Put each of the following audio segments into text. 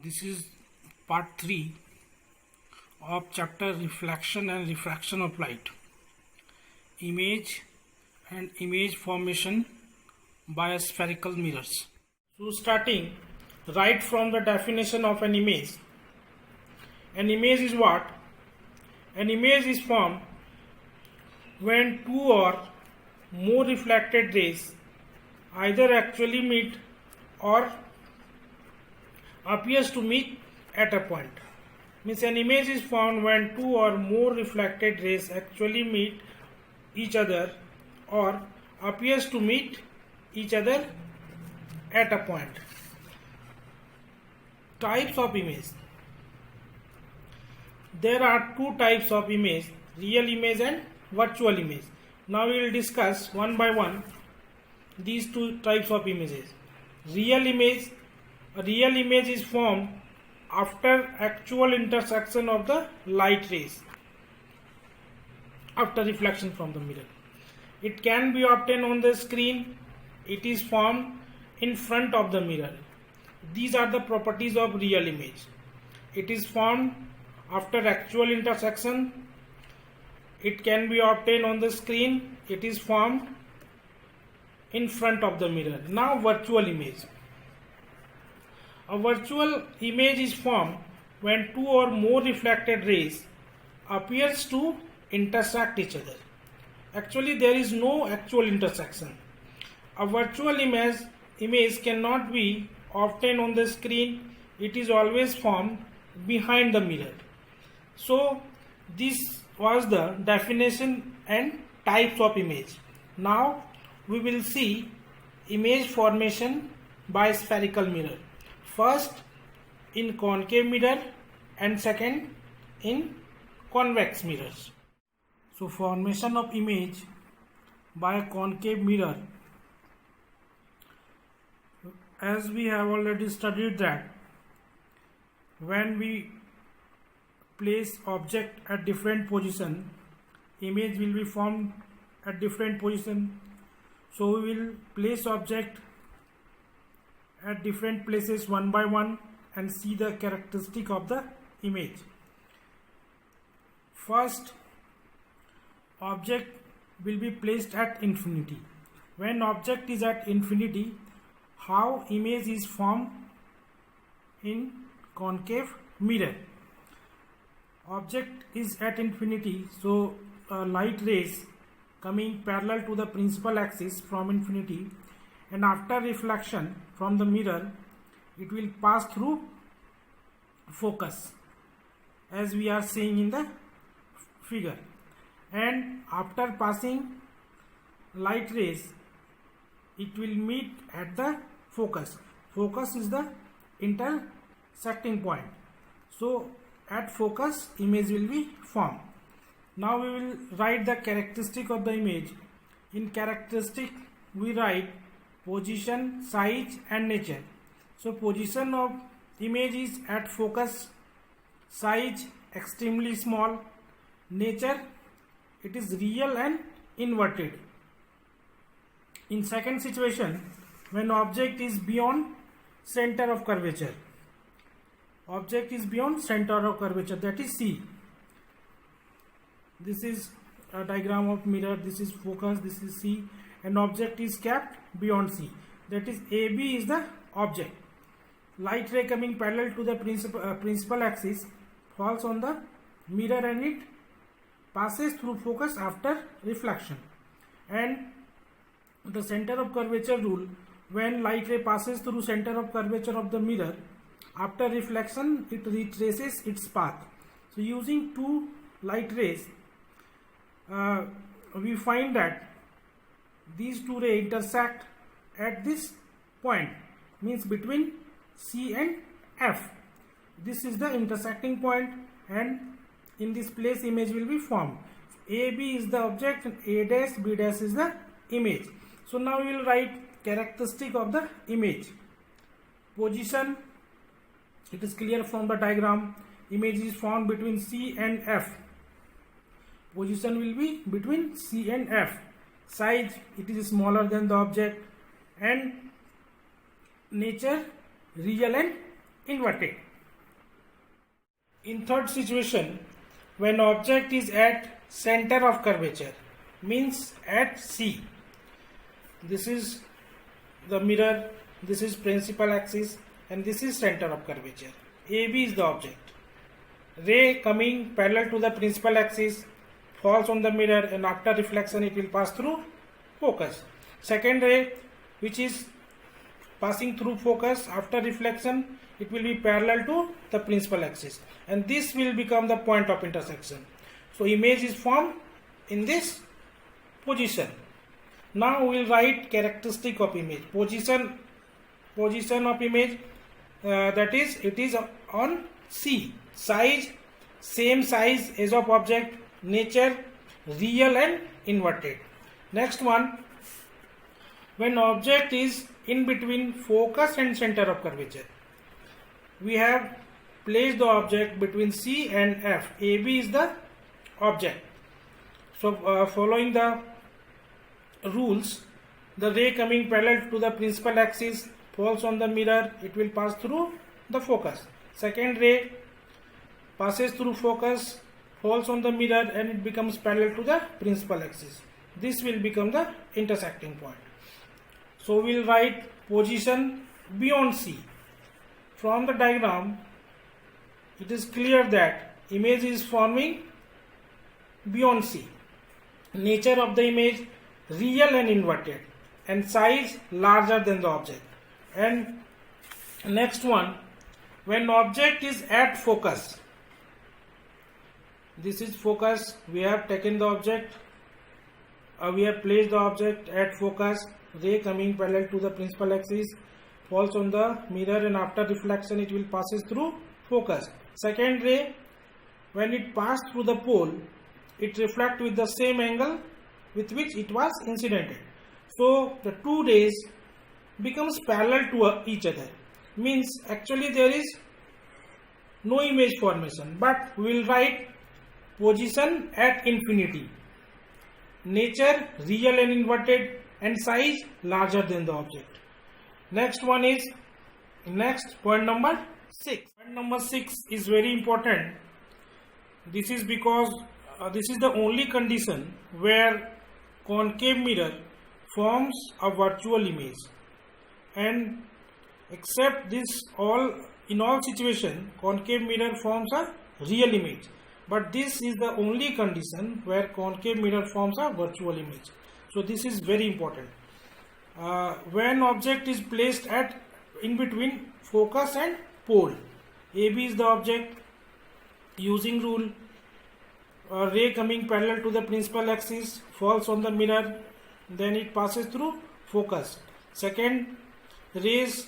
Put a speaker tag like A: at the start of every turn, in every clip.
A: This is part 3 of chapter Reflection and Refraction of Light. Image and image formation by spherical mirrors. So starting right from the definition of an image. An image is what? An image is formed when two or more reflected rays either actually meet or appears to meet at a point. Means an image is formed when two or more reflected rays actually meet each other or appears to meet each other at a point. Types of image. There are two types of image, real image and virtual image. Now we will discuss one by one these two types of images. Real image. A real image is formed after actual intersection of the light rays after reflection from the mirror. It can be obtained on the screen. It is formed in front of the mirror. These are the properties of real image. It is formed after actual intersection. It can be obtained on the screen. It is formed in front of the mirror. Now virtual image. A virtual image is formed when two or more reflected rays appears to intersect each other. Actually, there is no actual intersection. A virtual image cannot be obtained on the screen. It is always formed behind the mirror. So, this was the definition and types of image. Now, we will see image formation by spherical mirror. First in concave mirror and second in convex mirrors. So formation of image by a concave mirror, as we have already studied that when we place object at different position, image will be formed at different position. So we will place object at different places one by one and see the characteristic of the image. First, object will be placed at infinity. When object is at infinity, how image is formed in concave mirror? Object is at infinity, so light rays coming parallel to the principal axis from infinity, and after reflection from the mirror it will pass through focus as we are seeing in the figure, and after passing light rays it will meet at the focus. Focus is the intersecting point, so at focus image will be formed. Now we will write the characteristic of the image. In characteristic we write position, size and nature. So position of image is at focus, size extremely small, nature it is real and inverted. In second situation, when object is beyond center of curvature, object is beyond center of curvature, that is C. This is a diagram of mirror, this is focus, this is C, and object is kept beyond C, that is AB is the object. Light ray coming parallel to the principal axis falls on the mirror and it passes through focus after reflection. And the center of curvature rule, when light ray passes through center of curvature of the mirror, after reflection it retraces its path. So using two light rays, we find that these two rays intersect at this point, means between C and F. This is the intersecting point, and in this place image will be formed. AB is the object and A dash B dash is the image. So now we will write characteristic of the image. Position, it is clear from the diagram, image is formed between C and F. Position will be between C and F. Size, it is smaller than the object, and nature real and inverted. In third situation, when object is at center of curvature, means at C. This is the mirror, this is principal axis, and this is center of curvature. AB is the object. Ray coming parallel to the principal axis falls on the mirror, and after reflection it will pass through focus. Second ray, which is passing through focus, after reflection it will be parallel to the principal axis, and this will become the point of intersection. So image is formed in this position. Now we will write characteristic of image. Position of image, that is, it is on C. Size, same size as of object. Nature, real and inverted. Next one, when object is in between focus and center of curvature, we have placed the object between C and F. AB is the object. So following the rules, the ray coming parallel to the principal axis falls on the mirror, it will pass through the focus. Second ray passes through focus, falls on the mirror, and it becomes parallel to the principal axis. This will become the intersecting point. So we will write position beyond C. From the diagram, it is clear that image is forming beyond C. Nature of the image, real and inverted, and size larger than the object. And next one, when object is at focus, this is focus, we have taken the object, we have placed the object at focus, ray coming parallel to the principal axis falls on the mirror, and after reflection it will passes through focus. Second ray, when it passed through the pole, it reflects with the same angle with which it was incidented. So the two rays becomes parallel to each other. Means actually there is no image formation, but we will write position at infinity. Nature, real and inverted, and size larger than the object. Next one is point number 6. Point number 6 is very important. This is because this is the only condition where concave mirror forms a virtual image, and except this, in all situations concave mirror forms a real image, but this is the only condition where concave mirror forms a virtual image. So this is very important. When object is placed at in between focus and pole, AB is the object. Using rule, ray coming parallel to the principal axis falls on the mirror, then it passes through focus. Second, rays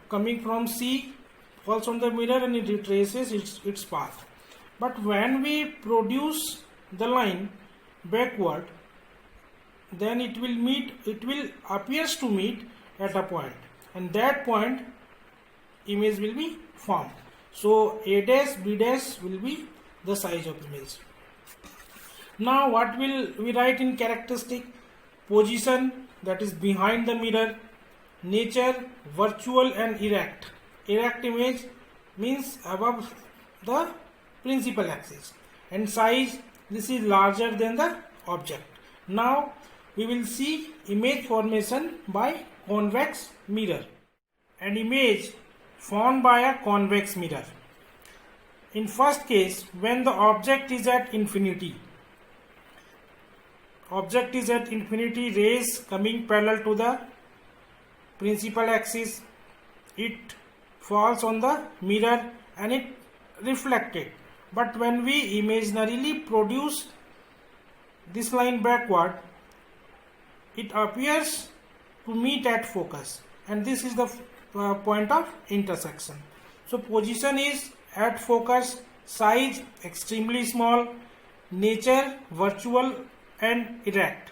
A: coming from C falls on the mirror and it retraces its path. But when we produce the line backward, then it will appears to meet at a point, and that point image will be formed. So A dash, B dash will be the size of image. Now what will we write in characteristic? Position, that is behind the mirror. Nature, virtual and erect. Erect image means above the principal axis. And size, this is larger than the object. Now we will see image formation by convex mirror. An image formed by a convex mirror. In first case, when the object is at infinity, rays coming parallel to the principal axis, it falls on the mirror and it reflected. But when we imaginarily produce this line backward, it appears to meet at focus, and this is the point of intersection. So position is at focus, size extremely small, nature virtual and erect.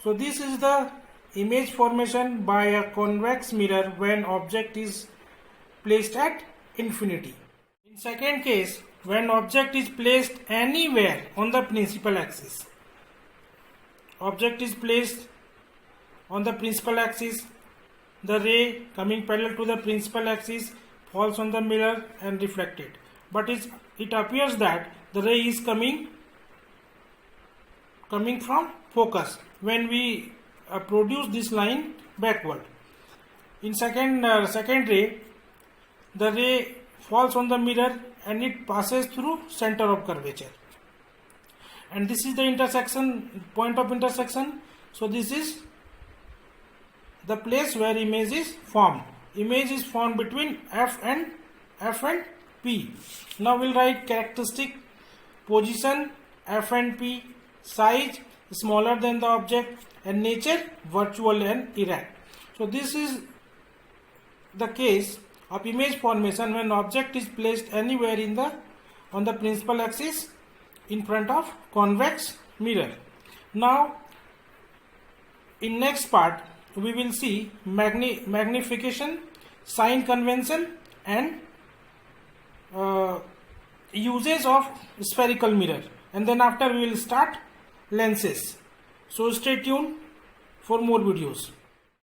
A: So this is the image formation by a convex mirror when object is placed at infinity. In second case, when object is placed anywhere on the principal axis, the ray coming parallel to the principal axis falls on the mirror and reflected. But it appears that the ray is coming from focus when we produce this line backward. In second ray, the ray falls on the mirror and it passes through center of curvature. And this is the intersection, point of intersection. So this is the place where image is formed. Image is formed between F and P. Now we'll write characteristic: position F and P, size smaller than the object, and nature virtual and erect. So this is the case of image formation when object is placed anywhere on the principal axis in front of convex mirror. Now in next part we will see magnification, sign convention, and uses of spherical mirror, and then after we will start lenses. So stay tuned for more videos.